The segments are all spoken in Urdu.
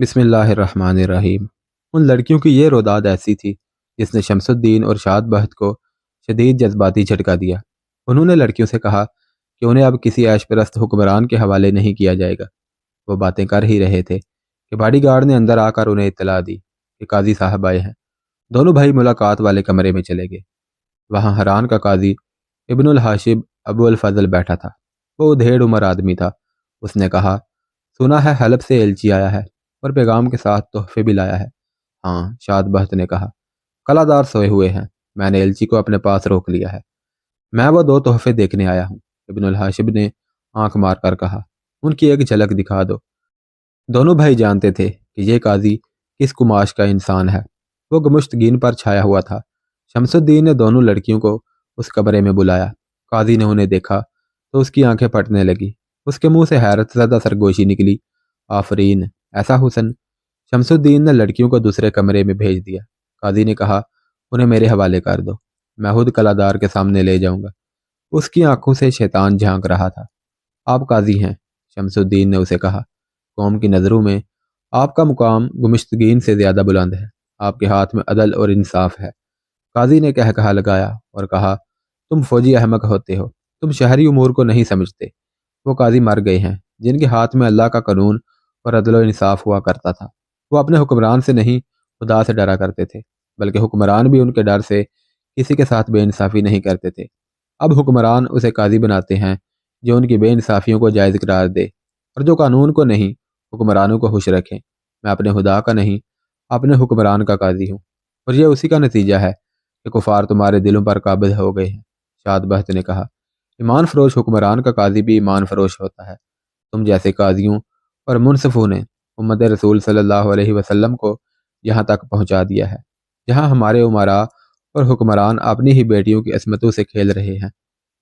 بسم اللہ الرحمن الرحیم۔ ان لڑکیوں کی یہ روداد ایسی تھی جس نے شمس الدین اور شاد بہت کو شدید جذباتی جھٹکا دیا۔ انہوں نے لڑکیوں سے کہا کہ انہیں اب کسی عیش پرست حکمران کے حوالے نہیں کیا جائے گا۔ وہ باتیں کر ہی رہے تھے کہ باڈی گارڈ نے اندر آ کر انہیں اطلاع دی کہ قاضی صاحب آئے ہیں۔ دونوں بھائی ملاقات والے کمرے میں چلے گئے۔ وہاں حران کا قاضی ابن الحاشب ابو الفضل بیٹھا تھا۔ وہ ادھیڑ عمر آدمی تھا۔ اس نے کہا، سنا ہے حلب سے ایلچی آیا ہے اور پیغام کے ساتھ تحفے بھی لایا ہے۔ ہاں، شاد بہت نے کہا، قلعہ دار سوئے ہوئے ہیں، میں نے ایلچی کو اپنے پاس روک لیا ہے۔ میں وہ 2 تحفے دیکھنے آیا ہوں۔ ابن الحاشب نے آنکھ مار کر کہا، ان کی ایک جھلک دکھا دو۔ دونوں بھائی جانتے تھے کہ یہ قاضی کس کماش کا انسان ہے۔ وہ گمشتگین پر چھایا ہوا تھا۔ شمس الدین نے دونوں لڑکیوں کو اس کمرے میں بلایا۔ قاضی نے انہیں دیکھا تو اس کی آنکھیں پھٹنے لگی۔ اس کے منہ سے حیرت زدہ سرگوشی نکلی۔ آفرین، ایسا حسن۔ شمس الدین نے لڑکیوں کو دوسرے کمرے میں بھیج دیا۔ قاضی نے کہا، انہیں میرے حوالے کر دو، میں خود قلعہ دار کے سامنے لے جاؤں گا۔ اس کی آنکھوں سے شیطان جھانک رہا تھا۔ آپ قاضی ہیں، شمس الدین نے اسے کہا، قوم کی نظروں میں آپ کا مقام گمشتگین سے زیادہ بلند ہے۔ آپ کے ہاتھ میں عدل اور انصاف ہے۔ قاضی نے کہا لگایا اور کہا، تم فوجی احمق ہوتے ہو، تم شہری امور کو نہیں سمجھتے۔ وہ قاضی مر گئے ہیں جن کے ہاتھ میں اللہ کا قانون اور عدل و انصاف ہوا کرتا تھا۔ وہ اپنے حکمران سے نہیں خدا سے ڈرا کرتے تھے، بلکہ حکمران بھی ان کے ڈر سے کسی کے ساتھ بے انصافی نہیں کرتے تھے۔ اب حکمران اسے قاضی بناتے ہیں جو ان کی بے انصافیوں کو جائز قرار دے اور جو قانون کو نہیں حکمرانوں کو خوش رکھے۔ میں اپنے خدا کا نہیں اپنے حکمران کا قاضی ہوں، اور یہ اسی کا نتیجہ ہے کہ کفار تمہارے دلوں پر قابض ہو گئے ہیں۔ شاد بہت نے کہا، ایمان فروش حکمران کا قاضی بھی ایمان فروش ہوتا ہے۔ تم جیسے قاضیوں اور منصفوں نے امت رسول صلی اللہ علیہ وسلم کو یہاں تک پہنچا دیا ہے جہاں ہمارے امراء اور حکمران اپنی ہی بیٹیوں کی عصمتوں سے کھیل رہے ہیں۔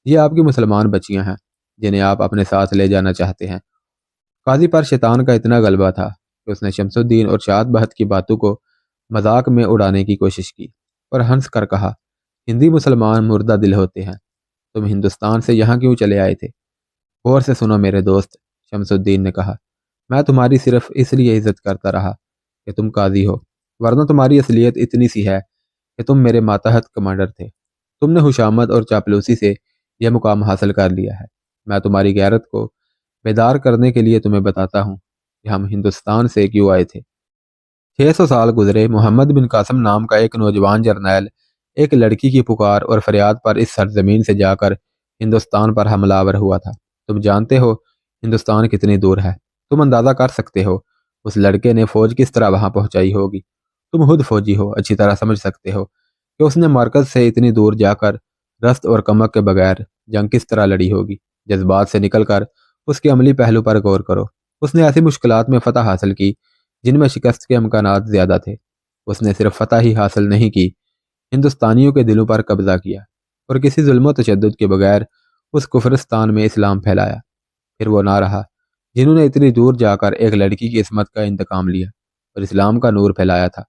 یہ آپ کی مسلمان بچیاں ہیں جنہیں آپ اپنے ساتھ لے جانا چاہتے ہیں۔ قاضی پر شیطان کا اتنا غلبہ تھا کہ اس نے شمس الدین اور شاد بہت کی باتوں کو مذاق میں اڑانے کی کوشش کی اور ہنس کر کہا، ہندی مسلمان مردہ دل ہوتے ہیں، تم ہندوستان سے یہاں کیوں چلے آئے تھے؟ غور سے سنو میرے دوست، شمس الدین نے کہا، میں تمہاری صرف اس لیے عزت کرتا رہا کہ تم قاضی ہو، ورنہ تمہاری اصلیت اتنی سی ہے کہ تم میرے ماتحت کمانڈر تھے۔ تم نے حشامت اور چاپلوسی سے یہ مقام حاصل کر لیا ہے۔ میں تمہاری غیرت کو بیدار کرنے کے لیے تمہیں بتاتا ہوں کہ ہم ہندوستان سے کیوں آئے تھے۔ 600 سال گزرے، محمد بن قاسم نام کا ایک نوجوان جرنیل ایک لڑکی کی پکار اور فریاد پر اس سرزمین سے جا کر ہندوستان پر حملہ آور ہوا تھا۔ تم جانتے ہو ہندوستان کتنی دور ہے، تم اندازہ کر سکتے ہو اس لڑکے نے فوج کس طرح وہاں پہنچائی ہوگی۔ تم خود فوجی ہو، اچھی طرح سمجھ سکتے ہو کہ اس نے مرکز سے اتنی دور جا کر رست اور کمک کے بغیر جنگ کس طرح لڑی ہوگی۔ جذبات سے نکل کر اس کے عملی پہلو پر غور کرو۔ اس نے ایسی مشکلات میں فتح حاصل کی جن میں شکست کے امکانات زیادہ تھے۔ اس نے صرف فتح ہی حاصل نہیں کی، ہندوستانیوں کے دلوں پر قبضہ کیا اور کسی ظلم و تشدد کے بغیر اس کفرستان میں اسلام پھیلایا۔ پھر وہ نہ رہا جنہوں نے اتنی دور جا کر ایک لڑکی کی عصمت کا انتقام لیا اور اسلام کا نور پھیلایا تھا،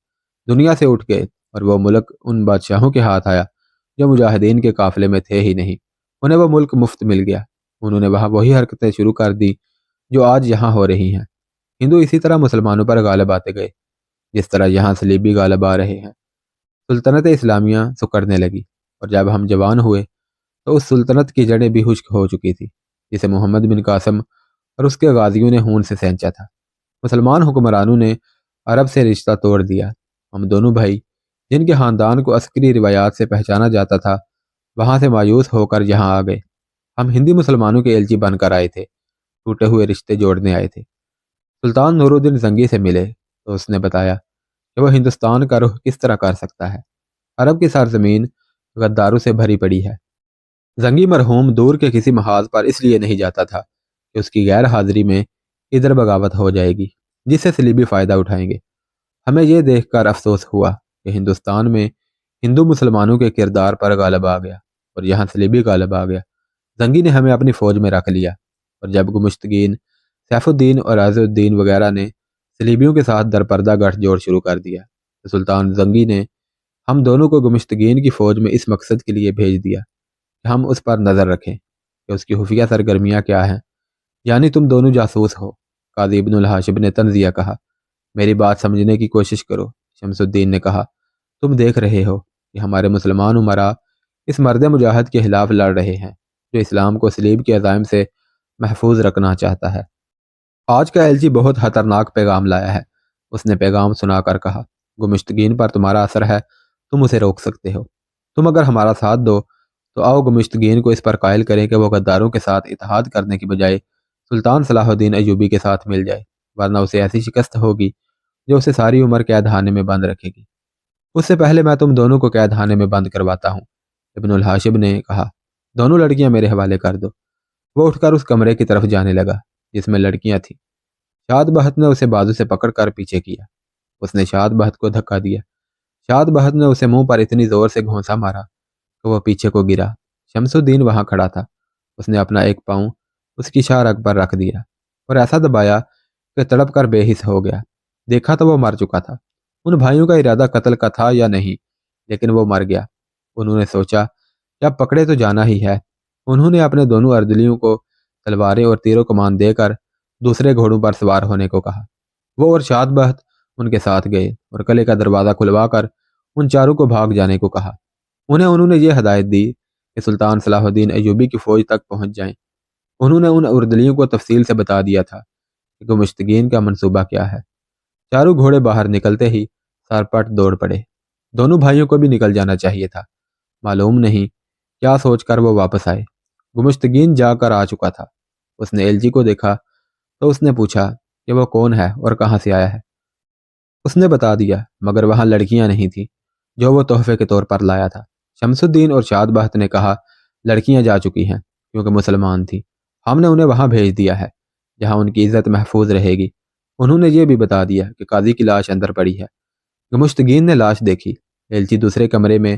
دنیا سے اٹھ گئے اور وہ ملک ان بادشاہوں کے ہاتھ آیا جو مجاہدین کے قافلے میں تھے ہی نہیں۔ انہیں وہ ملک مفت مل گیا۔ انہوں نے وہاں وہی حرکتیں شروع کر دی جو آج یہاں ہو رہی ہیں۔ ہندو اسی طرح مسلمانوں پر غالب آتے گئے جس طرح یہاں صلیبی غالب آ رہے ہیں۔ سلطنت اسلامیہ سکڑنے لگی، اور جب ہم جوان ہوئے تو اس سلطنت کی جڑیں بھی خشک ہو چکی تھی جسے محمد بن قاسم اور اس کے غازیوں نے خون سے سینچا تھا۔ مسلمان حکمرانوں نے عرب سے رشتہ توڑ دیا۔ ہم دونوں بھائی جن کے خاندان کو عسکری روایات سے پہچانا جاتا تھا وہاں سے مایوس ہو کر یہاں آ گئے۔ ہم ہندی مسلمانوں کے ایلچی بن کر آئے تھے، ٹوٹے ہوئے رشتے جوڑنے آئے تھے۔ سلطان نور الدین زنگی سے ملے تو اس نے بتایا کہ وہ ہندوستان کا رخ کس طرح کر سکتا ہے۔ عرب کی سرزمین غداروں سے بھری پڑی ہے۔ زنگی مرحوم دور کے کسی محاذ پر اس لیے نہیں جاتا تھا کہ اس کی غیر حاضری میں ادھر بغاوت ہو جائے گی جس سے صلیبی فائدہ اٹھائیں گے۔ ہمیں یہ دیکھ کر افسوس ہوا کہ ہندوستان میں ہندو مسلمانوں کے کردار پر غالب آ گیا اور یہاں صلیبی غالب آ گیا۔ زنگی نے ہمیں اپنی فوج میں رکھ لیا، اور جب گمشتگین سیف الدین اور عز الدین وغیرہ نے صلیبیوں کے ساتھ درپردہ گٹھ جوڑ شروع کر دیا تو سلطان زنگی نے ہم دونوں کو گمشتگین کی فوج میں اس مقصد کے لیے بھیج دیا کہ ہم اس پر نظر رکھیں کہ اس کی خفیہ سرگرمیاں کیا ہیں۔ یعنی تم دونوں جاسوس ہو، قاضی ابن الحاشب نے تنزیہ کہا۔ میری بات سمجھنے کی کوشش کرو، شمس الدین نے کہا۔ تم دیکھ رہے ہو کہ ہمارے مسلمان امراء اس مرد مجاہد کے خلاف لڑ رہے ہیں جو اسلام کو صلیب کے عزائم سے محفوظ رکھنا چاہتا ہے۔ آج کا ایلچی بہت خطرناک پیغام لایا ہے، اس نے پیغام سنا کر کہا۔ گمشتگین پر تمہارا اثر ہے، تم اسے روک سکتے ہو۔ تم اگر ہمارا ساتھ دو تو آؤ گمشتگین کو اس پر قائل کریں کہ وہ غداروں کے ساتھ اتحاد کرنے کی بجائے سلطان صلاح الدین ایوبی کے ساتھ مل جائے، ورنہ اسے ایسی شکست ہوگی جو اسے ساری عمر قید خانے میں بند رکھے گی۔ اس سے پہلے میں تم دونوں کو قید خانے میں بند کرواتا ہوں، ابن الحاشب نے کہا۔ دونوں لڑکیاں میرے حوالے کر دو۔ وہ اٹھ کر اس کمرے کی طرف جانے لگا جس میں لڑکیاں تھیں۔ شاد بہت نے اسے بازو سے پکڑ کر پیچھے کیا۔ اس نے شاد بہت کو دھکا دیا۔ شاد بہت نے اسے منہ پر اتنی زور سے گھونسا مارا کہ وہ پیچھے کو گرا۔ شمس الدین وہاں کھڑا تھا۔ اس نے اپنا ایک پاؤں اس کی شاہ رگ پر رکھ دیا اور ایسا دبایا کہ تڑپ کر بے حس ہو گیا۔ دیکھا تو وہ مر چکا تھا۔ ان بھائیوں کا ارادہ قتل کا تھا یا نہیں، لیکن وہ مر گیا۔ انہوں نے سوچا کہ اب پکڑے تو جانا ہی ہے۔ انہوں نے اپنے دونوں اردلیوں کو تلواریں اور تیر و کمان دے کر دوسرے گھوڑوں پر سوار ہونے کو کہا۔ وہ اور شاد بہت ان کے ساتھ گئے اور قلعے کا دروازہ کھلوا کر ان چاروں کو بھاگ جانے کو کہا۔ انہوں نے یہ ہدایت دی کہ سلطان صلاح الدین ایوبی کی فوج تک پہنچ جائیں۔ انہوں نے ان اردلیوں کو تفصیل سے بتا دیا تھا کہ گمشتگین کا منصوبہ کیا ہے۔ چاروں گھوڑے باہر نکلتے ہی سرپٹ دوڑ پڑے۔ دونوں بھائیوں کو بھی نکل جانا چاہیے تھا۔ معلوم نہیں کیا سوچ کر وہ واپس آئے۔ گمشتگین جا کر آ چکا تھا۔ اس نے ایلچی کو دیکھا تو اس نے پوچھا کہ وہ کون ہے اور کہاں سے آیا ہے۔ اس نے بتا دیا، مگر وہاں لڑکیاں نہیں تھیں جو وہ تحفے کے طور پر لایا تھا۔ شمس الدین اور شاد بہت نے کہا لڑکیاں جا چکی ہیں کیونکہ مسلمان تھیں۔ ہم نے انہیں وہاں بھیج دیا ہے جہاں ان کی عزت محفوظ رہے گی۔ انہوں نے یہ بھی بتا دیا کہ قاضی کی لاش اندر پڑی ہے۔ گمشتگین نے لاش دیکھی۔ ایلچی دوسرے کمرے میں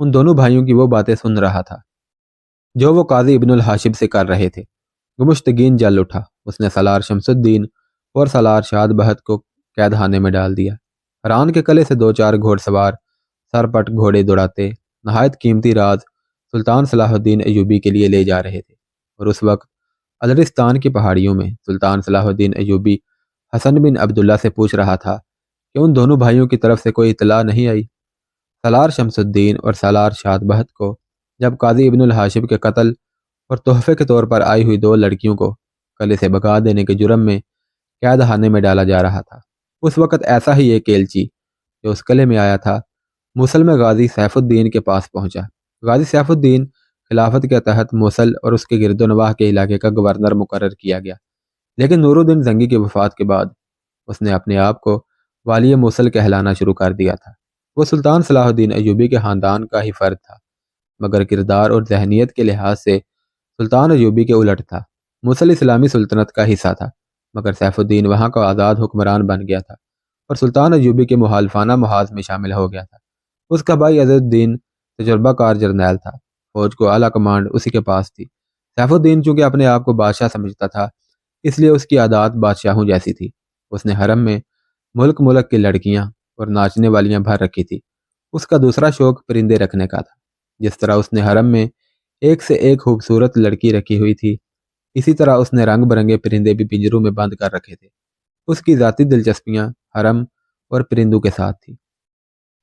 ان دونوں بھائیوں کی وہ باتیں سن رہا تھا جو وہ قاضی ابن الحاشب سے کر رہے تھے۔ گمشتگین جل اٹھا۔ اس نے سالار شمس الدین اور سالار شاد بہت کو قید خانے میں ڈال دیا۔ حران کے قلعے سے دو چار گھوڑ سوار سرپٹ گھوڑے دوڑاتے نہایت قیمتی راز سلطان صلاح الدین ایوبی کے لیے لے جا رہے تھے، اور اس وقت الرستان کی پہاڑیوں میں سلطان صلاح الدین ایوبی حسن بن عبداللہ سے پوچھ رہا تھا کہ ان دونوں بھائیوں کی طرف سے کوئی اطلاع نہیں آئی۔ سالار شمس الدین اور سالار شاد بہت کو جب قاضی ابن الحاشب کے قتل اور تحفے کے طور پر آئی ہوئی دو لڑکیوں کو قلعے سے بھگا دینے کے جرم میں قید خانے میں ڈالا جا رہا تھا، اس وقت ایسا ہی ایک ایلچی جو اس قلعے میں آیا تھا موصل میں غازی سیف الدین کے پاس پہنچا۔ غازی سیف الدین خلافت کے تحت موصل اور اس کے گرد و نواح کے علاقے کا گورنر مقرر کیا گیا، لیکن نور الدین زنگی کی وفات کے بعد اس نے اپنے آپ کو والی موصل کہلانا شروع کر دیا تھا۔ وہ سلطان صلاح الدین ایوبی کے خاندان کا ہی فرد تھا، مگر کردار اور ذہنیت کے لحاظ سے سلطان ایوبی کے الٹ تھا۔ موصل اسلامی سلطنت کا حصہ تھا، مگر سیف الدین وہاں کا آزاد حکمران بن گیا تھا اور سلطان ایوبی کے مخالفانہ محاذ میں شامل ہو گیا تھا۔ اس کا بھائی عزت الدین تجربہ کار جرنیل تھا، فوج کو اعلیٰ کمانڈ اسی کے پاس تھی۔ سیف الدین چونکہ اپنے آپ کو بادشاہ سمجھتا تھا، اس لیے اس کی عادات بادشاہوں جیسی تھی۔ اس نے حرم میں ملک ملک کی لڑکیاں اور ناچنے والیاں بھر رکھی تھی۔ اس کا دوسرا شوق پرندے رکھنے کا تھا۔ جس طرح اس نے حرم میں ایک سے ایک خوبصورت لڑکی رکھی ہوئی تھی، اسی طرح اس نے رنگ برنگے پرندے بھی پنجروں میں بند کر رکھے تھے۔ اس کی ذاتی دلچسپیاں حرم اور پرندوں کے ساتھ تھیں۔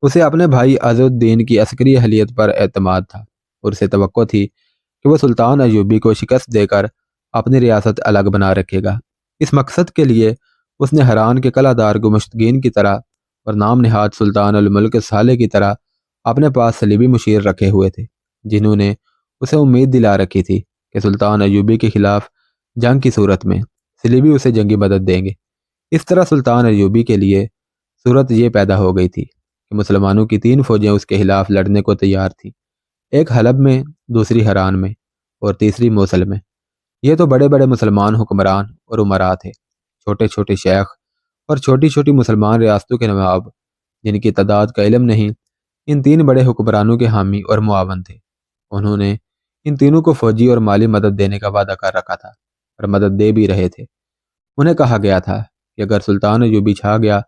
اسے اپنے بھائی عز الدین کی عسکری اہلیت پر اعتماد تھا اور اسے توقع تھی کہ وہ سلطان ایوبی کو شکست دے کر اپنی ریاست الگ بنا رکھے گا۔ اس مقصد کے لیے اس نے حران کے قلعہ دار گمشتگین کی طرح اور نام نہاد سلطان الملک صالح کی طرح اپنے پاس صلیبی مشیر رکھے ہوئے تھے، جنہوں نے اسے امید دلا رکھی تھی کہ سلطان ایوبی کے خلاف جنگ کی صورت میں صلیبی اسے جنگی مدد دیں گے۔ اس طرح سلطان ایوبی کے لیے صورت یہ پیدا ہو گئی تھی کہ مسلمانوں کی 3 فوجیں اس کے خلاف لڑنے کو تیار تھیں، ایک حلب میں، دوسری حران میں اور تیسری موصل میں۔ یہ تو بڑے بڑے مسلمان حکمران اور امراء تھے۔ چھوٹے چھوٹے شیخ اور چھوٹی چھوٹی مسلمان ریاستوں کے نواب جن کی تعداد کا علم نہیں، ان 3 بڑے حکمرانوں کے حامی اور معاون تھے۔ انہوں نے ان تینوں کو فوجی اور مالی مدد دینے کا وعدہ کر رکھا تھا اور مدد دے بھی رہے تھے۔ انہیں کہا گیا تھا کہ اگر سلطان ایوبی چھا گیا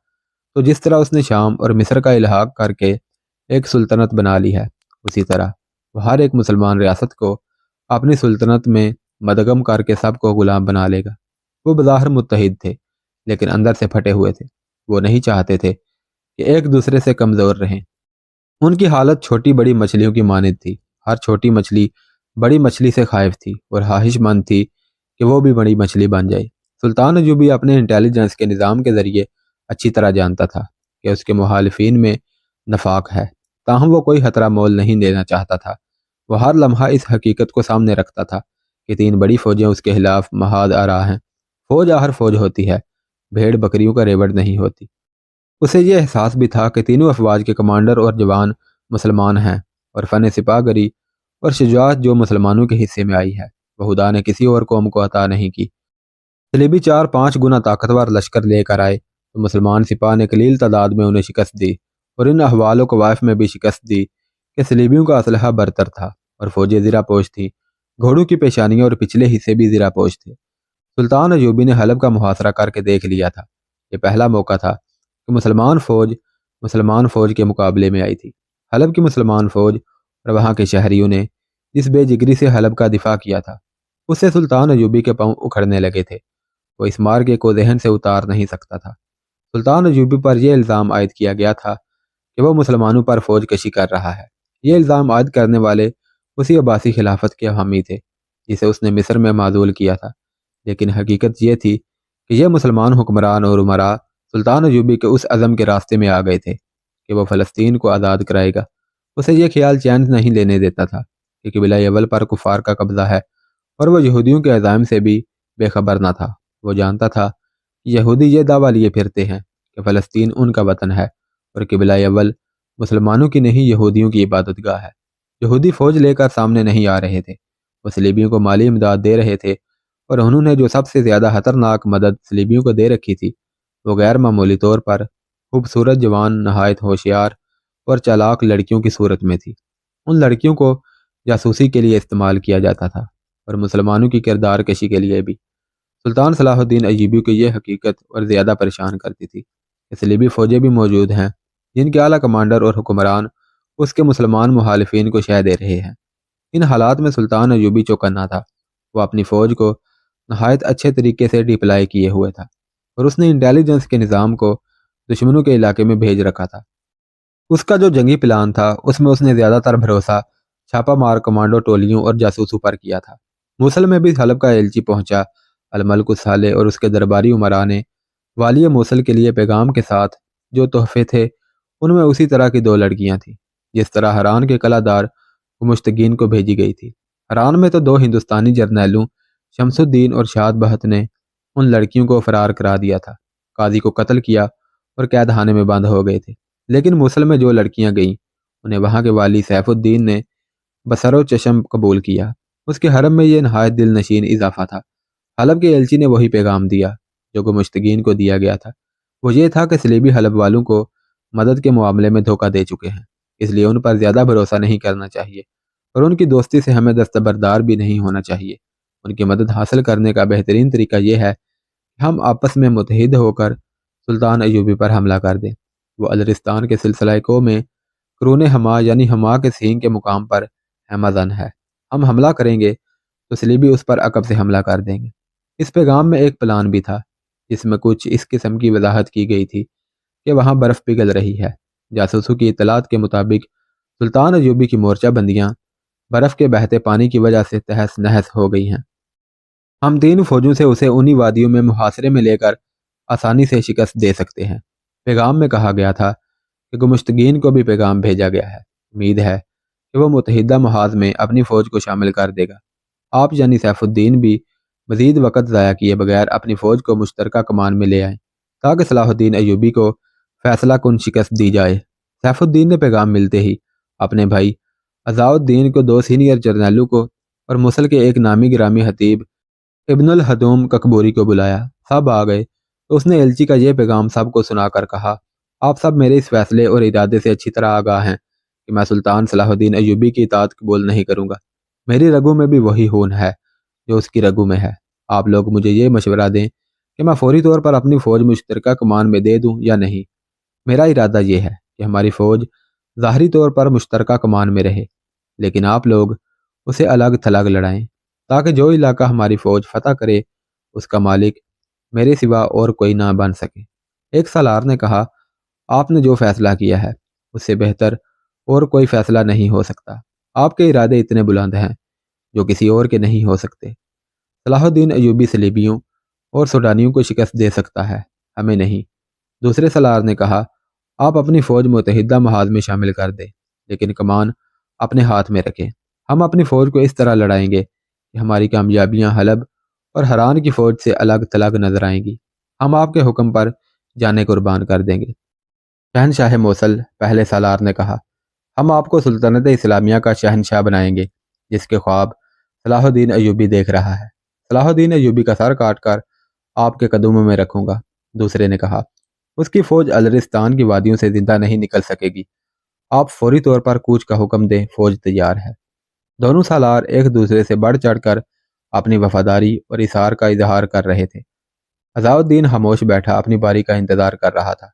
تو جس طرح اس نے شام اور مصر کا الحاق کر کے ایک سلطنت بنا لی ہے، اسی طرح وہ ہر ایک مسلمان ریاست کو اپنی سلطنت میں مدغم کر کے سب کو غلام بنا لے گا۔ وہ بظاہر متحد تھے لیکن اندر سے پھٹے ہوئے تھے۔ وہ نہیں چاہتے تھے کہ ایک دوسرے سے کمزور رہیں۔ ان کی حالت چھوٹی بڑی مچھلیوں کی مانند تھی۔ ہر چھوٹی مچھلی بڑی مچھلی سے خائف تھی اور خواہش مند تھی کہ وہ بھی بڑی مچھلی بن جائے۔ سلطان ایوبی اپنے انٹیلیجنس کے نظام کے ذریعے اچھی طرح جانتا تھا کہ اس کے مخالفین میں نفاق ہے، تاہم وہ کوئی خطرہ مول نہیں لینا چاہتا تھا۔ وہ ہر لمحہ اس حقیقت کو سامنے رکھتا تھا کہ 3 بڑی فوجیں اس کے خلاف محاذ آرا ہیں۔ فوج آخر فوج ہوتی ہے، بھیڑ بکریوں کا ریوڑ نہیں ہوتی۔ اسے یہ احساس بھی تھا کہ تینوں افواج کے کمانڈر اور جوان مسلمان ہیں، اور فن سپاہ گری اور شجاعت جو مسلمانوں کے حصے میں آئی ہے وہ خدا نے کسی اور قوم کو عطا نہیں کی۔ صلیبی 4-5 گنا طاقتور لشکر لے کر آئے تو مسلمان سپاہ نے قلیل تعداد میں انہیں شکست دی، اور ان احوال و قوائف میں بھی شکست دی کہ صلیبیوں کا اسلحہ برتر تھا اور فوجیں زرہ پوش تھیں۔ گھوڑوں کی پیشانیاں اور پچھلے حصے بھی زرہ پوش تھے۔ سلطان ایوبی نے حلب کا محاصرہ کر کے دیکھ لیا تھا۔ یہ پہلا موقع تھا کہ مسلمان فوج کے مقابلے میں آئی تھی۔ حلب کی مسلمان فوج اور وہاں کے شہریوں نے جس بے جگری سے حلب کا دفاع کیا تھا، اس سے سلطان ایوبی کے پاؤں اکھڑنے لگے تھے۔ وہ اس مارگے کو ذہن سے اتار نہیں سکتا تھا۔ سلطان ایوبی پر یہ الزام عائد کیا گیا تھا کہ وہ مسلمانوں پر فوج کشی کر رہا ہے۔ یہ الزام عائد کرنے والے اسی عباسی خلافت کے حامی تھے جسے اس نے مصر میں معزول کیا تھا، لیکن حقیقت یہ تھی کہ یہ مسلمان حکمران اور امراء سلطان ایوبی کے اس عزم کے راستے میں آ گئے تھے کہ وہ فلسطین کو آزاد کرائے گا۔ اسے یہ خیال چین نہیں لینے دیتا تھا کہ قبیلہ اول پر کفار کا قبضہ ہے، اور وہ یہودیوں کے عزائم سے بھی بے خبر نہ تھا۔ وہ جانتا تھا کہ یہودی یہ دعویٰ لیے پھرتے ہیں کہ فلسطین ان کا وطن ہے اور قبیلہ اول مسلمانوں کی نہیں یہودیوں کی عبادت گاہ ہے۔ یہودی فوج لے کر سامنے نہیں آ رہے تھے، وہ صلیبیوں کو مالی امداد دے رہے تھے، اور انہوں نے جو سب سے زیادہ خطرناک مدد صلیبیوں کو دے رکھی تھی وہ غیر معمولی طور پر خوبصورت جوان نہایت ہوشیار اور چالاک لڑکیوں کی صورت میں تھی۔ ان لڑکیوں کو جاسوسی کے لیے استعمال کیا جاتا تھا اور مسلمانوں کی کردار کشی کے لیے بھی۔ سلطان صلاح الدین ایوبی کو یہ حقیقت اور زیادہ پریشان کرتی تھی کہ صلیبی فوجیں بھی موجود ہیں جن کے اعلیٰ کمانڈر اور حکمران اس کے مسلمان مخالفین کو شہ دے رہے ہیں۔ ان حالات میں سلطان ایوبی چوکنا تھا۔ وہ اپنی فوج کو نہایت اچھے طریقے سے ڈپلائی کیے ہوئے تھا، اور اس نے انٹیلیجنس کے نظام کو دشمنوں کے علاقے میں بھیج رکھا تھا۔ اس کا جو جنگی پلان تھا اس میں اس نے زیادہ تر بھروسہ چھاپا مار کمانڈو ٹولیوں اور جاسوسوں پر کیا تھا۔ موصل میں بھی حلب کا ایلچی پہنچا۔ الملک الصالح اور اس کے درباری امراء نے والی موصل کے لیے پیغام کے ساتھ جو تحفے تھے ان میں اسی طرح کی 2 لڑکیاں تھیں جس طرح حران کے قلعہ دار گمشتگین کو بھیجی گئی تھی۔ حران میں تو 2 ہندوستانی جرنیلوں شمس الدین اور شاد بہت نے ان لڑکیوں کو فرار کرا دیا تھا، قاضی کو قتل کیا اور قید خانے میں بند ہو گئے تھے۔ لیکن موصل میں جو لڑکیاں گئیں انہیں وہاں کے والی سیف الدین نے بصر و چشم قبول کیا۔ اس کے حرم میں یہ نہایت دل نشین اضافہ تھا۔ حلب کے ایلچی نے وہی پیغام دیا جو گمشتگین کو دیا گیا تھا۔ وہ یہ تھا کہ صلیبی حلب والوں کو مدد کے معاملے میں دھوکہ دے چکے ہیں، اس لیے ان پر زیادہ بھروسہ نہیں کرنا چاہیے، اور ان کی دوستی سے ہمیں دستبردار بھی نہیں ہونا چاہیے۔ ان کی مدد حاصل کرنے کا بہترین طریقہ یہ ہے کہ ہم آپس میں متحد ہو کر سلطان ایوبی پر حملہ کر دیں۔ وہ الرستان کے سلسلہ کو میں قرون ہما یعنی ہما کے سینگ کے مقام پر ہمازن ہے۔ ہم حملہ کریں گے تو صلیبی اس پر عقب سے حملہ کر دیں گے۔ اس پیغام میں ایک پلان بھی تھا جس میں کچھ اس قسم کی وضاحت کی گئی تھی کہ وہاں برف پگھل رہی ہے۔ جاسوسوں کی اطلاعات کے مطابق سلطان ایوبی کی مورچہ بندیاں برف کے بہتے پانی کی وجہ سے تہس نہس ہو گئی ہیں۔ ہم 3 فوجوں سے اسے انہی وادیوں میں محاصرے میں لے کر آسانی سے شکست دے سکتے ہیں۔ پیغام میں کہا گیا تھا کہ گمشتگین کو بھی پیغام بھیجا گیا ہے۔ امید ہے کہ وہ متحدہ محاذ میں اپنی فوج کو شامل کر دے گا۔ آپ یعنی سیف الدین بھی مزید وقت ضائع کیے بغیر اپنی فوج کو مشترکہ کمان میں لے آئیں تاکہ صلاح الدین ایوبی کو فیصلہ کن شکست دی جائے۔ سیف الدین نے پیغام ملتے ہی اپنے بھائی عزاء الدین کو 2 سینئر جرنیلوں کو اور موصل کے ایک نامی گرامی خطیب ابن الحدوم ککبوری کو بلایا۔ سب آ گئے تو اس نے ایلچی کا یہ پیغام سب کو سنا کر کہا، آپ سب میرے اس فیصلے اور ارادے سے اچھی طرح آگاہ ہیں کہ میں سلطان صلاح الدین ایوبی کی اطاعت قبول نہیں کروں گا۔ میری رگوں میں بھی وہی خون ہے جو اس کی رگوں میں ہے۔ آپ لوگ مجھے یہ مشورہ دیں کہ میں فوری طور پر اپنی فوج مشترکہ کمان میں دے دوں یا نہیں۔ میرا ارادہ یہ ہے کہ ہماری فوج ظاہری طور پر مشترکہ کمان میں رہے، لیکن آپ لوگ اسے الگ تھلگ لڑائیں تاکہ جو علاقہ ہماری فوج فتح کرے اس کا مالک میرے سوا اور کوئی نہ بن سکے۔ ایک سالار نے کہا، آپ نے جو فیصلہ کیا ہے اس سے بہتر اور کوئی فیصلہ نہیں ہو سکتا۔ آپ کے ارادے اتنے بلند ہیں جو کسی اور کے نہیں ہو سکتے۔ صلاح الدین ایوبی صلیبیوں اور سوڈانیوں کو شکست دے سکتا ہے، ہمیں نہیں۔ دوسرے سالار نے کہا، آپ اپنی فوج متحدہ محاذ میں شامل کر دیں، لیکن کمان اپنے ہاتھ میں رکھیں۔ ہم اپنی فوج کو اس طرح لڑائیں گے کہ ہماری کامیابیاں حلب اور حران کی فوج سے الگ تھلگ نظر آئیں گی۔ ہم آپ کے حکم پر جانیں قربان کر دیں گے۔ شہنشاہ موصل پہلے سالار نے کہا، ہم آپ کو سلطنت اسلامیہ کا شہنشاہ بنائیں گے جس کے خواب صلاح الدین ایوبی دیکھ رہا ہے۔ صلاح الدین ایوبی کا سر کاٹ کر آپ کے قدموں میں رکھوں گا۔ دوسرے نے کہا، اس کی فوج الرستان کی وادیوں سے زندہ نہیں نکل سکے گی۔ آپ فوری طور پر کوچ کا حکم دیں، فوج تیار ہے۔ دونوں سالار ایک دوسرے سے بڑھ چڑھ کر اپنی وفاداری اور اصرار کا اظہار کر رہے تھے۔ عزاء الدین خاموش بیٹھا اپنی باری کا انتظار کر رہا تھا،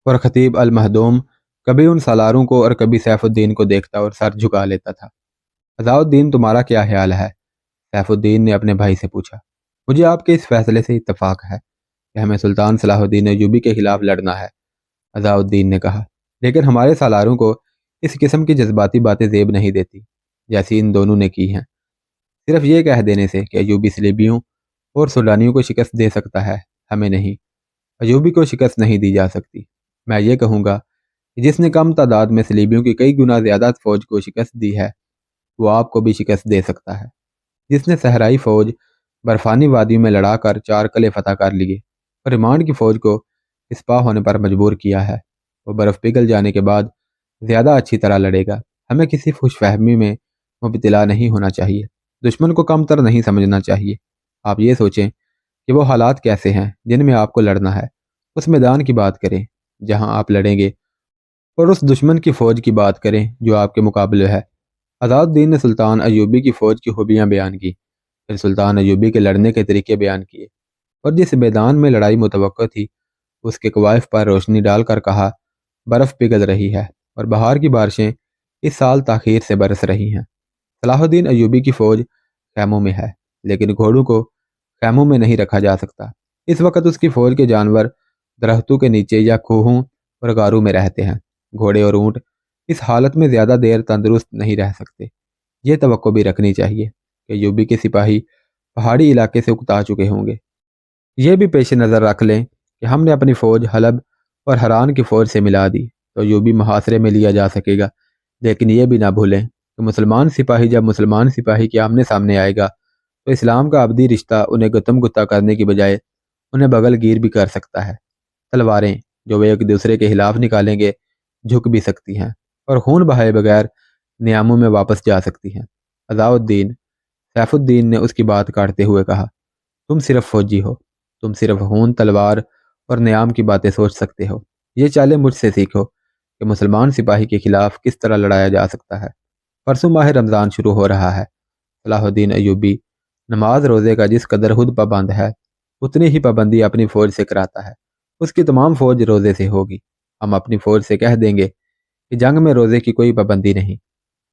اور خطیب المہدوم کبھی ان سالاروں کو اور کبھی سیف الدین کو دیکھتا اور سر جھکا لیتا تھا۔ عزاء الدین، تمہارا کیا خیال ہے؟ سیف الدین نے اپنے بھائی سے پوچھا۔ مجھے آپ کے اس فیصلے سے اتفاق ہے کہ ہمیں سلطان صلاح الدین ایوبی کے خلاف لڑنا ہے، عزاء الدین نے کہا، لیکن ہمارے سالاروں کو اس قسم کی جذباتی باتیں زیب نہیں دیتی جیسی ان دونوں نے کی ہیں۔ صرف یہ کہہ دینے سے کہ ایوبی صلیبیوں اور سوڈانیوں کو شکست دے سکتا ہے، ہمیں نہیں۔ ایوبی کو شکست نہیں دی جا سکتی۔ میں یہ کہوں گا کہ جس نے کم تعداد میں صلیبیوں کی کئی گنا زیادہ فوج کو شکست دی ہے وہ آپ کو بھی شکست دے سکتا ہے۔ جس نے صحرائی فوج برفانی وادی میں لڑا کر 4 قلعے فتح کر لیے اور ریمانڈ کی فوج کو اسپاہ ہونے پر مجبور کیا ہے، وہ برف پگھل جانے کے بعد زیادہ اچھی طرح لڑے گا۔ ہمیں کسی خوش فہمی میں مبتلا نہیں ہونا چاہیے، دشمن کو کم تر نہیں سمجھنا چاہیے۔ آپ یہ سوچیں کہ وہ حالات کیسے ہیں جن میں آپ کو لڑنا ہے، اس میدان کی بات کریں جہاں آپ لڑیں گے، اور اس دشمن کی فوج کی بات کریں جو آپ کے مقابلے ہے۔ عزاء الدین نے سلطان ایوبی کی فوج کی خوبیاں بیان کی، پھر سلطان ایوبی کے لڑنے کے طریقے بیان کیے، اور جس میدان میں لڑائی متوقع تھی اس کے کوائف پر روشنی ڈال کر کہا، برف پگھل رہی ہے اور بہار کی بارشیں اس سال تاخیر سے برس رہی ہیں۔ صلاح الدین ایوبی کی فوج خیموں میں ہے، لیکن گھوڑوں کو خیموں میں نہیں رکھا جا سکتا۔ اس وقت اس کی فوج کے جانور درختوں کے نیچے یا کوہوں اور غاروں میں رہتے ہیں۔ گھوڑے اور اونٹ اس حالت میں زیادہ دیر تندرست نہیں رہ سکتے۔ یہ توقع بھی رکھنی چاہیے کہ ایوبی کے سپاہی پہاڑی علاقے سے اکتا چکے ہوں گے۔ یہ بھی پیش نظر رکھ لیں کہ ہم نے اپنی فوج حلب اور حران کی فوج سے ملا دی تو ایوبی محاصرے میں لیا جا سکے گا، لیکن یہ بھی نہ بھولیں کہ مسلمان سپاہی جب مسلمان سپاہی کے آمنے سامنے آئے گا تو اسلام کا ابدی رشتہ انہیں گتم گتا کرنے کی بجائے انہیں بغل گیر بھی کر سکتا ہے۔ تلواریں جو وہ ایک دوسرے کے خلاف نکالیں گے جھک بھی سکتی ہیں اور خون بہائے بغیر نیاموں میں واپس جا سکتی ہیں۔ عزاء الدین، سیف الدین نے اس کی بات کاٹتے ہوئے کہا، تم صرف فوجی ہو، تم صرف خون، تلوار اور نیام کی باتیں سوچ سکتے ہو۔ یہ چالیں مجھ سے سیکھو کہ مسلمان سپاہی کے خلاف کس طرح لڑایا جا سکتا ہے۔ پرسوں ماہ رمضان شروع ہو رہا ہے۔ صلاح الدین ایوبی نماز روزے کا جس قدر خود پابند ہے اتنی ہی پابندی اپنی فوج سے کراتا ہے۔ اس کی تمام فوج روزے سے ہوگی۔ ہم اپنی فوج سے کہہ دیں گے کہ جنگ میں روزے کی کوئی پابندی نہیں۔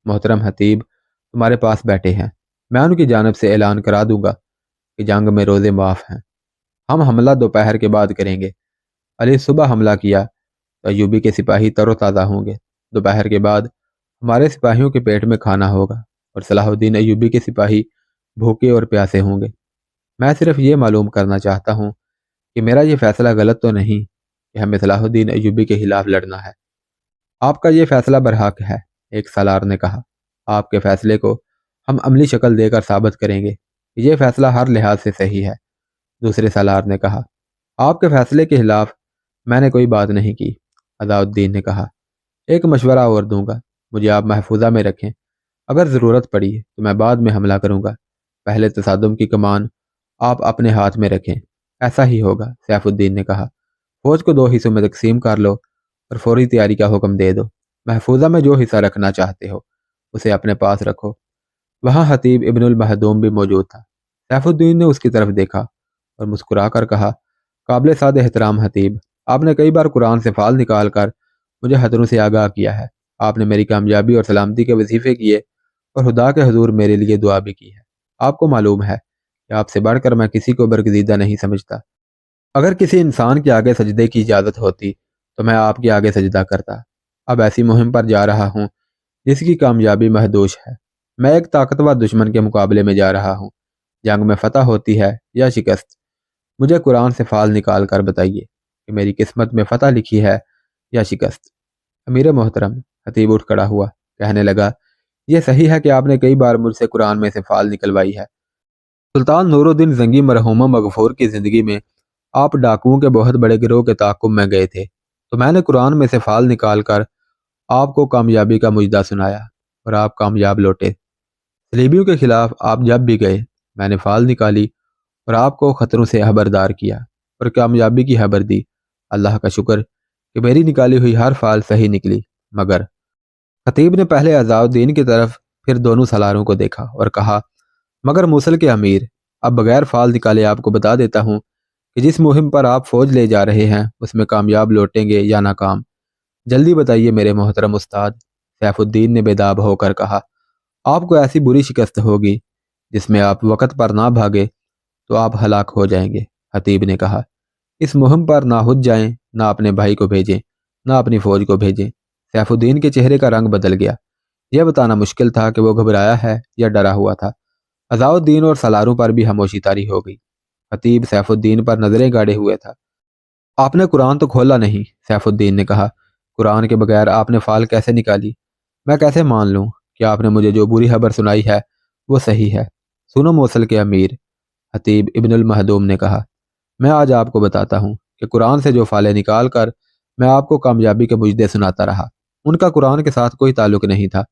محترم خطیب تمہارے پاس بیٹھے ہیں، میں ان کی جانب سے اعلان کرا دوں گا کہ جنگ میں روزے معاف ہیں۔ ہم حملہ دوپہر کے بعد کریں گے۔ علی صبح حملہ کیا تو ایوبی کے سپاہی تر و تازہ ہوں گے۔ دوپہر کے بعد ہمارے سپاہیوں کے پیٹ میں کھانا ہوگا اور صلاح الدین ایوبی کے سپاہی بھوکے اور پیاسے ہوں گے۔ میں صرف یہ معلوم کرنا چاہتا ہوں کہ میرا یہ فیصلہ غلط تو نہیں کہ ہمیں صلاح الدین ایوبی کے خلاف لڑنا ہے۔ آپ کا یہ فیصلہ برحق ہے، ایک سالار نے کہا۔ آپ کے فیصلے کو ہم عملی شکل دے کر ثابت کریں گے کہ یہ فیصلہ ہر لحاظ سے صحیح ہے، دوسرے سالار نے کہا۔ آپ کے فیصلے کے خلاف میں نے کوئی بات نہیں کی، عزاء الدین نے کہا۔ ایک مشورہ اور دوں گا، مجھے آپ محفوظہ میں رکھیں، اگر ضرورت پڑی تو میں بعد میں حملہ کروں گا، پہلے تصادم کی کمان آپ اپنے ہاتھ میں رکھیں۔ ایسا ہی ہوگا، سیف الدین نے کہا۔ فوج کو 2 حصوں میں تقسیم کر لو اور فوری تیاری کا حکم دے دو۔ محفوظہ میں جو حصہ رکھنا چاہتے ہو اسے اپنے پاس رکھو۔ وہاں خطیب ابن المہدوم بھی موجود تھا۔ سیف الدین نے اس کی طرف دیکھا اور مسکرا کر کہا، قابل صاد احترام خطیب، آپ نے کئی بار قرآن سے فال نکال کر مجھے خطروں سے آگاہ کیا ہے۔ آپ نے میری کامیابی اور سلامتی کے وظیفے کیے اور خدا کے حضور میرے لیے دعا بھی کی ہے۔ آپ کو معلوم ہے کہ آپ سے بڑھ کر میں کسی کو برگزیدہ نہیں سمجھتا۔ اگر کسی انسان کے آگے سجدے کی اجازت ہوتی تو میں آپ کے آگے سجدہ کرتا۔ اب ایسی مہم پر جا رہا ہوں جس کی کامیابی محدود ہے۔ میں ایک طاقتور دشمن کے مقابلے میں جا رہا ہوں۔ جنگ میں فتح ہوتی ہے یا شکست، مجھے قرآن سے فال نکال کر بتائیے کہ میری قسمت میں فتح لکھی ہے یا شکست۔ امیر محترم، خطیب اٹھ کھڑا ہوا، کہنے لگا، یہ صحیح ہے کہ آپ نے کئی بار مجھ سے قرآن میں سے فال نکلوائی ہے۔ سلطان نور الدین زنگی مرحومہ مغفور کی زندگی میں آپ ڈاکوؤں کے بہت بڑے گروہ کے تعاقب میں گئے تھے، تو میں نے قرآن میں سے فال نکال کر آپ کو کامیابی کا مجدہ سنایا اور آپ کامیاب لوٹے۔ صلیبیوں کے خلاف آپ جب بھی گئے، میں نے فال نکالی اور آپ کو خطروں سے خبردار کیا اور کامیابی کی خبر دی۔ اللہ کا شکر کہ میری نکالی ہوئی ہر فال صحیح نکلی۔ مگر خطیب نے پہلے عزاؤالدین کی طرف پھر دونوں سالاروں کو دیکھا اور کہا، مگر موصل کے امیر، اب بغیر فال نکالے آپ کو بتا دیتا ہوں کہ جس مہم پر آپ فوج لے جا رہے ہیں اس میں کامیاب لوٹیں گے یا ناکام؟ جلدی بتائیے میرے محترم استاد۔ سیف الدین نے بیداب ہو کر کہا، آپ کو ایسی بری شکست ہوگی جس میں آپ وقت پر نہ بھاگے تو آپ ہلاک ہو جائیں گے۔ خطیب نے کہا، اس مہم پر نہ خود جائیں، نہ اپنے بھائی کو بھیجیں، نہ اپنی فوج کو بھیجیں۔ سیف الدین کے چہرے کا رنگ بدل گیا۔ یہ بتانا مشکل تھا کہ وہ گھبرایا ہے یا ڈرا ہوا تھا۔ عزاؤالدین اور سالاروں پر بھی خاموشی طاری ہو گئی۔ خطیب سیف الدین پر نظریں گاڑے ہوئے تھا۔ آپ نے قرآن تو کھولا نہیں، سیف الدین نے کہا۔ قرآن کے بغیر آپ نے فال کیسے نکالی؟ میں کیسے مان لوں کہ آپ نے مجھے جو بری خبر سنائی ہے وہ صحیح ہے؟ سنو موصل کے امیر، خطیب ابن المہدوم نے کہا، میں آج آپ کو بتاتا ہوں کہ قرآن سے جو فالیں نکال کر میں آپ کو کامیابی کے مجدے سناتا رہا، ان کا قرآن کے ساتھ کوئی تعلق نہیں تھا۔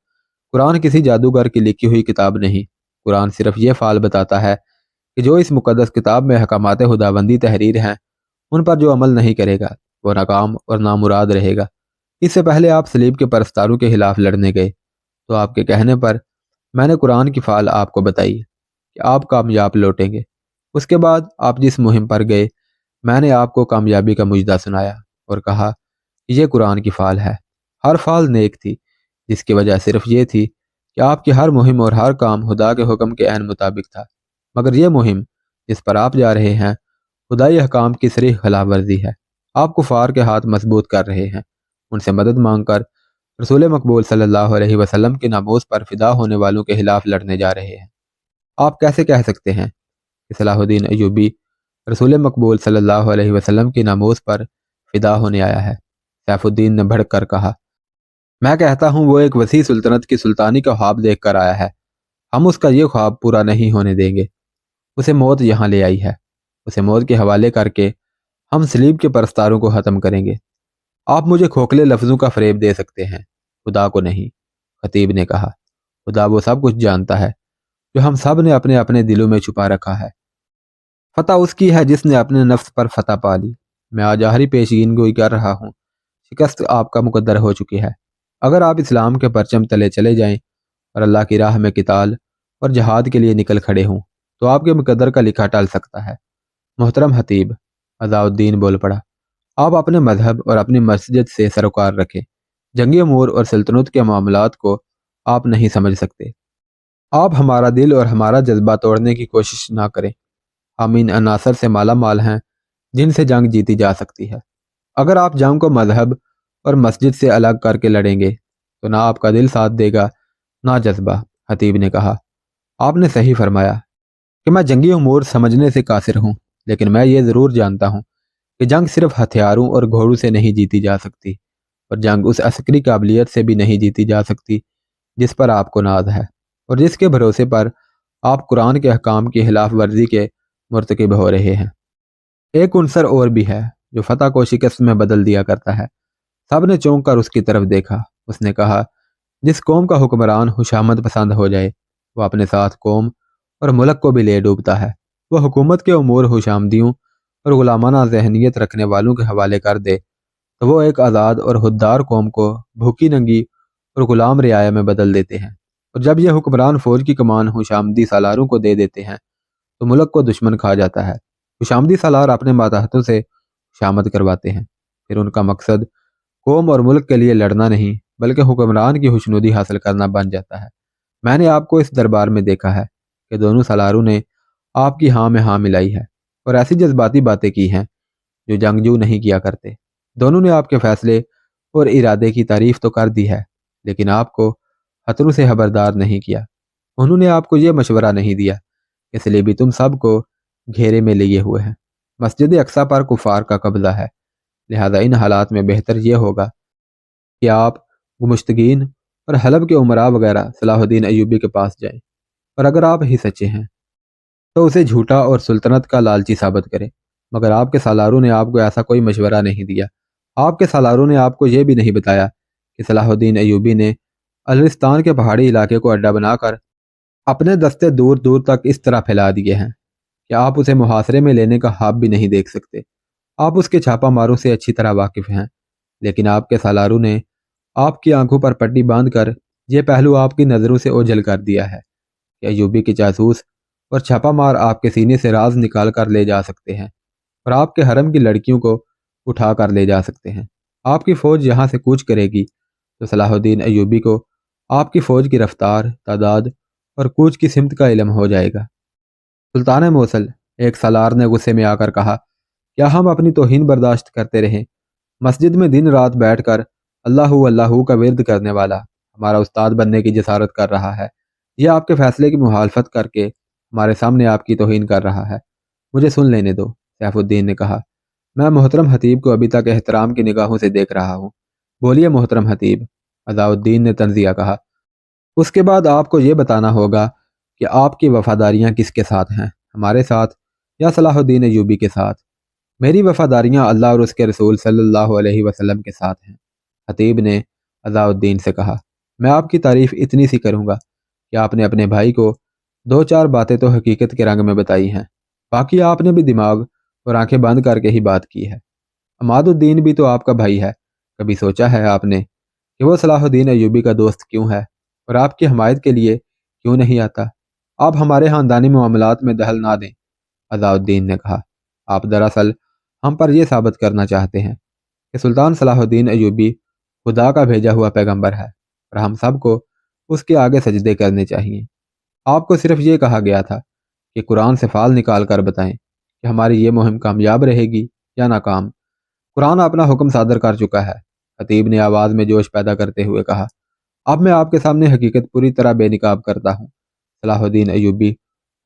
قرآن کسی جادوگر کی لکھی ہوئی کتاب نہیں۔ قرآن صرف یہ فال بتاتا ہے کہ جو اس مقدس کتاب میں احکامات خداوندی تحریر ہیں، ان پر جو عمل نہیں کرے گا وہ ناکام اور نامراد رہے گا۔ اس سے پہلے آپ صلیب کے پرستاروں کے خلاف لڑنے گئے تو آپ کے کہنے پر میں نے قرآن کی فال آپ کو بتائی کہ آپ کامیاب لوٹیں گے۔ اس کے بعد آپ جس مہم پر گئے، میں نے آپ کو کامیابی کا مجدہ سنایا اور کہا کہ یہ قرآن کی فال ہے۔ ہر فال نیک تھی، جس کی وجہ صرف یہ تھی کہ آپ کی ہر مہم اور ہر کام خدا کے حکم کے عین مطابق تھا۔ مگر یہ مہم جس پر آپ جا رہے ہیں خدائی احکام کی صریح خلاف ورزی ہے۔ آپ کفار کے ہاتھ مضبوط کر رہے ہیں، ان سے مدد مانگ کر رسول مقبول صلی اللہ علیہ وسلم کے ناموس پر فدا ہونے والوں کے خلاف لڑنے جا رہے ہیں۔ آپ کیسے کہہ سکتے ہیں کہ صلاح الدین ایوبی رسول مقبول صلی اللہ علیہ وسلم کی ناموس پر فدا ہونے آیا ہے؟ سیف الدین نے بھڑک کر کہا، میں کہتا ہوں وہ ایک وسیع سلطنت کی سلطانی کا خواب دیکھ کر آیا ہے۔ ہم اس کا یہ خواب پورا نہیں ہونے دیں گے۔ اسے موت یہاں لے آئی ہے، اسے موت کے حوالے کر کے ہم صلیب کے پرستاروں کو ختم کریں گے۔ آپ مجھے کھوکھلے لفظوں کا فریب دے سکتے ہیں، خدا کو نہیں۔ خطیب نے کہا، خدا وہ سب کچھ جانتا ہے جو ہم سب نے اپنے اپنے دلوں میں چھپا رکھا ہے۔ فتح اس کی ہے جس نے اپنے نفس پر فتح پا لی۔ میں آج آخری پیشگین گوئی کر رہا ہوں، شکست آپ کا مقدر ہو چکی ہے۔ اگر آپ اسلام کے پرچم تلے چلے جائیں اور اللہ کی راہ میں قتال اور جہاد کے لیے نکل کھڑے ہوں تو آپ کے مقدر کا لکھا ٹل سکتا ہے۔ محترم خطیب، عزاؤالدین بول پڑا، آپ اپنے مذہب اور اپنی مسجد سے سروکار رکھیں۔ جنگی امور اور سلطنت کے معاملات کو آپ نہیں سمجھ سکتے۔ آپ ہمارا دل اور ہمارا جذبہ توڑنے کی کوشش نہ کریں۔ ہم ان عناصر سے مالا مال ہیں جن سے جنگ جیتی جا سکتی ہے۔ اگر آپ جنگ کو مذہب اور مسجد سے الگ کر کے لڑیں گے تو نہ آپ کا دل ساتھ دے گا نہ جذبہ۔ خطیب نے کہا، آپ نے صحیح فرمایا کہ میں جنگی امور سمجھنے سے قاصر ہوں، لیکن میں یہ ضرور جانتا ہوں کہ جنگ صرف ہتھیاروں اور گھوڑوں سے نہیں جیتی جا سکتی، اور جنگ اس عسکری قابلیت سے بھی نہیں جیتی جا سکتی جس پر آپ کو ناز ہے اور جس کے بھروسے پر آپ قرآن کے احکام کی خلاف ورزی کے مرتکب ہو رہے ہیں۔ ایک عنصر اور بھی ہے جو فتح کو شکست میں بدل دیا کرتا ہے۔ سب نے چونک کر اس کی طرف دیکھا۔ اس نے کہا، جس قوم کا حکمران خوشامد پسند ہو جائے وہ اپنے ساتھ قوم اور ملک کو بھی لے ڈوبتا ہے۔ وہ حکومت کے امور خوشامدیوں اور غلامانہ ذہنیت رکھنے والوں کے حوالے کر دے تو وہ ایک آزاد اور خوددار قوم کو بھوکی ننگی اور غلام رعایا میں بدل دیتے ہیں، اور جب یہ حکمران فوج کی کمان خوشامدی سالاروں کو دے دیتے ہیں تو ملک کو دشمن کھا جاتا ہے۔ خوشامدی سالار اپنے ماتحتوں سے خوشامد کرواتے ہیں، پھر ان کا مقصد قوم اور ملک کے لیے لڑنا نہیں بلکہ حکمران کی خوشنودی حاصل کرنا بن جاتا ہے۔ میں نے آپ کو اس دربار میں دیکھا ہے کہ دونوں سالاروں نے آپ کی ہاں میں ہاں ملائی ہے اور ایسی جذباتی باتیں کی ہیں جو جنگجو نہیں کیا کرتے۔ دونوں نے آپ کے فیصلے اور ارادے کی تعریف تو کر دی ہے، لیکن آپ کو خطروں سے خبردار نہیں کیا۔ انہوں نے آپ کو یہ مشورہ نہیں دیا کہ صلیبی تم سب کو گھیرے میں لیے ہوئے ہیں۔ مسجد اقصیٰ پر کفار کا قبضہ ہے، لہذا ان حالات میں بہتر یہ ہوگا کہ آپ گمشتگین اور حلب کے عمراء وغیرہ صلاح الدین ایوبی کے پاس جائیں، اور اگر آپ ہی سچے ہیں تو اسے جھوٹا اور سلطنت کا لالچی ثابت کریں۔ مگر آپ کے سالاروں نے آپ کو ایسا کوئی مشورہ نہیں دیا۔ آپ کے سالاروں نے آپ کو یہ بھی نہیں بتایا کہ صلاح الدین ایوبی نے الرستان کے پہاڑی علاقے کو اڈا بنا کر اپنے دستے دور دور تک اس طرح پھیلا دیے ہیں کہ آپ اسے محاصرے میں لینے کا خواب بھی نہیں دیکھ سکتے۔ آپ اس کے چھاپا ماروں سے اچھی طرح واقف ہیں، لیکن آپ کے سالاروں نے آپ کی آنکھوں پر پٹی باندھ کر یہ پہلو آپ کی نظروں سے اوجھل کر دیا ہے کہ ایوبی کے جاسوس اور چھاپا مار آپ کے سینے سے راز نکال کر لے جا سکتے ہیں اور آپ کے حرم کی لڑکیوں کو اٹھا کر لے جا سکتے ہیں۔ آپ کی فوج یہاں سے کوچ کرے گی تو صلاح الدین ایوبی کو آپ کی فوج کی رفتار، تعداد اور کوچ کی سمت کا علم ہو جائے گا۔ سلطان موصل، ایک سالار نے غصے میں آ کر کہا، کیا ہم اپنی توہین برداشت کرتے رہیں؟ مسجد میں دن رات بیٹھ کر اللہ اللہ کا ورد کرنے والا ہمارا استاد بننے کی جسارت کر رہا ہے، یہ آپ کے فیصلے کی مخالفت کر کے ہمارے سامنے آپ کی توہین کر رہا ہے۔ مجھے سن لینے دو، سیف الدین نے کہا۔ میں محترم خطیب کو ابھی تک احترام کی نگاہوں سے دیکھ رہا ہوں۔ بولیے محترم خطیب، عزاء الدین نے تنزیہ کہا۔ اس کے بعد آپ کو یہ بتانا ہوگا کہ آپ کی وفاداریاں کس کے ساتھ ہیں، ہمارے ساتھ یا صلاح الدین ایوبی کے ساتھ؟ میری وفاداریاں اللہ اور اس کے رسول صلی اللہ علیہ وسلم کے ساتھ ہیں، خطیب نے عزاء الدین سے کہا۔ میں آپ کی تعریف اتنی سی کروں گا کہ آپ نے اپنے بھائی کو دو چار باتیں تو حقیقت کے رنگ میں بتائی ہیں، باقی آپ نے بھی دماغ اور آنکھیں بند کر کے ہی بات کی ہے۔ عماد الدین بھی تو آپ کا بھائی ہے، کبھی سوچا ہے آپ نے کہ وہ صلاح الدین ایوبی کا دوست کیوں ہے اور آپ کی حمایت کے لیے کیوں نہیں آتا؟ آپ ہمارے خاندانی معاملات میں دخل نہ دیں، عزاء الدین نے کہا۔ آپ دراصل ہم پر یہ ثابت کرنا چاہتے ہیں کہ سلطان صلاح الدین ایوبی خدا کا بھیجا ہوا پیغمبر ہے اور ہم سب کو اس کے آگے سجدے کرنے چاہیے۔ آپ کو صرف یہ کہا گیا تھا کہ قرآن سے فال نکال کر بتائیں کہ ہماری یہ مہم کامیاب رہے گی یا ناکام۔ قرآن اپنا حکم صادر کر چکا ہے، خطیب نے آواز میں جوش پیدا کرتے ہوئے کہا۔ اب میں آپ کے سامنے حقیقت پوری طرح بے نقاب کرتا ہوں۔ صلاح الدین ایوبی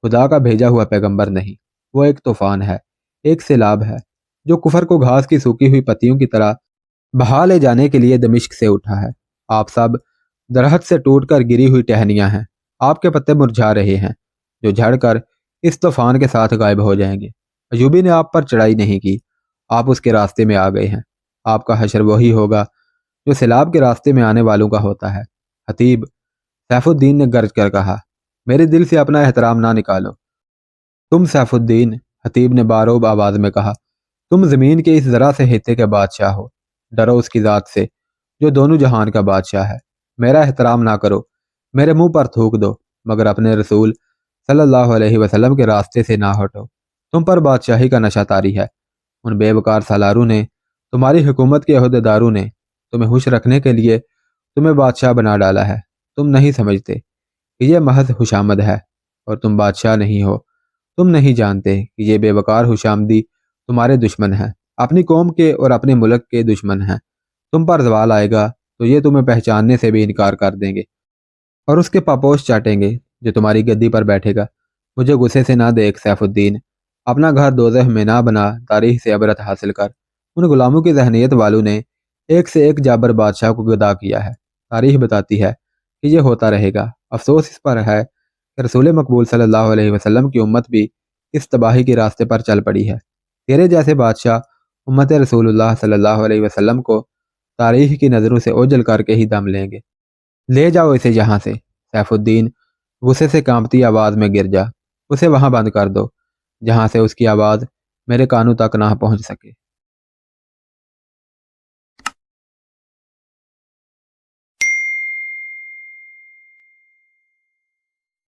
خدا کا بھیجا ہوا پیغمبر نہیں، وہ ایک طوفان ہے، ایک سیلاب ہے جو کفر کو گھاس کی سوکھی ہوئی پتیوں کی طرح بہا لے جانے کے لیے دمشق سے اٹھا ہے۔ آپ سب درخت سے ٹوٹ کر گری ہوئی ٹہنیاں ہیں، آپ کے پتے مرجھا رہے ہیں جو جھڑ کر اس طوفان کے ساتھ غائب ہو جائیں گے۔ ایوبی نے آپ پر چڑھائی نہیں کی، آپ اس کے راستے میں آ گئے ہیں۔ آپ کا حشر وہی ہوگا جو سیلاب کے راستے میں آنے والوں کا ہوتا ہے۔ خطیب، سیف الدین نے گرج کر کہا، میرے دل سے اپنا احترام نہ نکالو۔ تم سیف الدین، خطیب نے باروب آواز میں کہا، تم زمین کے اس ذرا سے حصے کے بادشاہ ہو، ڈرو اس کی ذات سے جو دونوں جہان کا بادشاہ ہے۔ میرا احترام نہ کرو، میرے منہ پر تھوک دو، مگر اپنے رسول صلی اللہ علیہ وسلم کے راستے سے نہ ہٹو۔ تم پر بادشاہی کا نشہ طاری ہے۔ ان بے وقار سالاروں نے، تمہاری حکومت کے عہدیداروں نے تمہیں خوش رکھنے کے لیے تمہیں بادشاہ بنا ڈالا ہے۔ تم نہیں سمجھتے کہ یہ محض خوشامد ہے اور تم بادشاہ نہیں ہو۔ تم نہیں جانتے کہ یہ بے وقار خوشامدی تمہارے دشمن ہیں، اپنی قوم کے اور اپنے ملک کے دشمن ہیں۔ تم پر زوال آئے گا تو یہ تمہیں پہچاننے سے بھی انکار کر دیں گے اور اس کے پاپوش چاٹیں گے جو تمہاری گدی پر بیٹھے گا۔ مجھے غصے سے نہ دیکھ سیف الدین، اپنا گھر دوزخ میں نہ بنا، تاریخ سے عبرت حاصل کر۔ ان غلاموں کی ذہنیت والوں نے ایک سے ایک جابر بادشاہ کو گدا کیا ہے۔ تاریخ بتاتی ہے کہ یہ ہوتا رہے گا۔ افسوس اس پر ہے کہ رسول مقبول صلی اللہ علیہ وسلم کی امت بھی اس تباہی کے راستے پر چل پڑی ہے۔ تیرے جیسے بادشاہ امت رسول اللہ صلی اللہ علیہ وسلم کو تاریخ کی نظروں سے اوجھل کر کے ہی دم لیں گے۔ لے جاؤ اسے یہاں سے۔ سیف الدین غصے سے کانپتی آواز میں گر جا۔ اسے وہاں بند کر دو جہاں سے اس کی آواز میرے کانوں تک نہ پہنچ سکے۔